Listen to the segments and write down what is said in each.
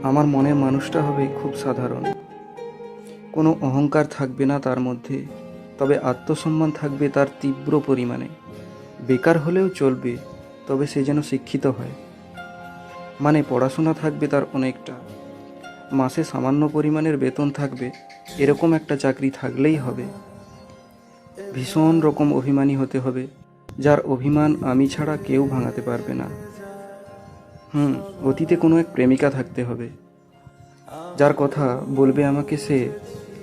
আমার মনের মানুষটা হবে খুব সাধারণ, কোনো অহংকার থাকবে না তার মধ্যে, তবে আত্মসম্মান থাকবে তার তীব্র পরিমাণে। বেকার হলেও চলবে, তবে সে যেন শিক্ষিত হয়। মানে পড়াশোনা থাকবে তার অনেকটা, মাসে সামান্য পরিমাণের বেতন থাকবে, এরকম একটা চাকরি থাকলেই হবে। ভীষণ রকম অভিমানী হতে হবে, যার অভিমান আমি ছাড়া কেউ ভাঙাতে পারবে না। অতীতে কোনো এক প্রেমিকা থাকতে হবে, যার কথা বলবে আমাকে সে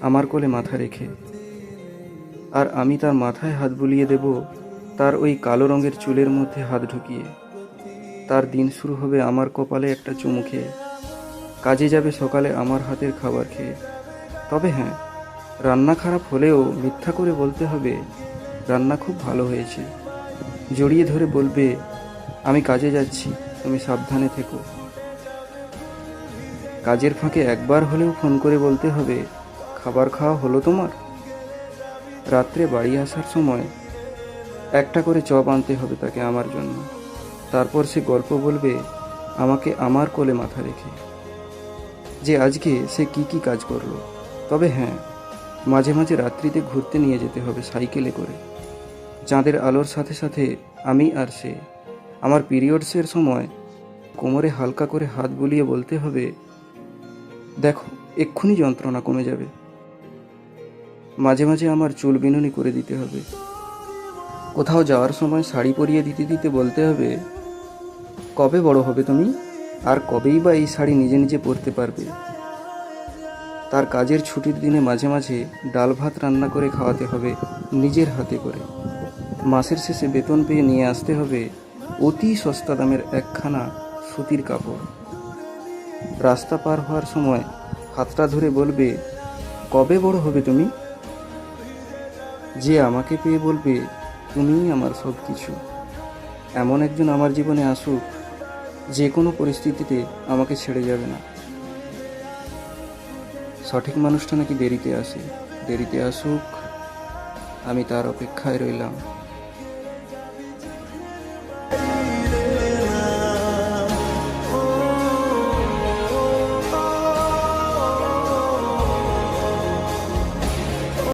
আমার কোলে মাথা রেখে, আর আমি তার মাথায় হাত বুলিয়ে দেব, তার ওই কালো রঙের চুলের মধ্যে হাত ঢুকিয়ে। তার দিন শুরু হবে আমার কপালে একটা চুমু খেয়ে, কাজে যাবে সকালে আমার হাতের খাবার খেয়ে। তবে হ্যাঁ, রান্না খারাপ হলেও মিথ্যা করে বলতে হবে রান্না খুব ভালো হয়েছে। জড়িয়ে ধরে বলবে, আমি কাজে যাচ্ছি, তুমি সাবধানে থেকো। কাজের ফাঁকে একবার হলেও ফোন করে বলতে হবে, খাবার খাওয়া হলো তোমার? রাত্রে বাড়ি আসার সময় একটা করে চপ আনতে হবে তাকে আমার জন্য। তারপর সে গল্প বলবে আমাকে আমার কোলে মাথা রেখে, যে আজকে সে কি কি কাজ করলো। তবে হ্যাঁ, মাঝে মাঝে রাত্রিতে ঘুরতে নিয়ে যেতে হবে সাইকেলে করে, চাঁদের আলোর সাথে সাথে আমি আর সে। আমার পিরিয়ডসের সময় কোমরে হালকা করে হাত বুলিয়ে বলতে হবে, দেখো এক্ষুনি যন্ত্রণা কমে যাবে। মাঝে মাঝে আমার চুল বিনুনি করে দিতে হবে। কোথাও যাওয়ার সময় শাড়ি পরিয়ে দিতে দিতে বলতে হবে, কবে বড় হবে তুমি, আর কবেই বা এই শাড়ি নিজে নিজে পরতে পারবে। তার কাজের ছুটির দিনে মাঝে মাঝে ডাল ভাত রান্না করে খাওয়াতে হবে নিজের হাতে করে। মাসের শেষে বেতন পেয়ে নিয়ে আসতে হবে অতি সস্তা দামের একখানা সুতির কাপড়। রাস্তা পার হওয়ার সময় হাতটা ধরে বলবে, কবে বড় হবে তুমি। যে আমাকে পেয়ে বলবে, তুমিই আমার সব কিছু। এমন একজন আমার জীবনে আসুক, যে কোনো পরিস্থিতিতে আমাকে ছেড়ে যাবে না। সঠিক মানুষটা নাকি দেরিতে আসে, দেরিতে আসুক, আমি তার অপেক্ষায় রইলাম।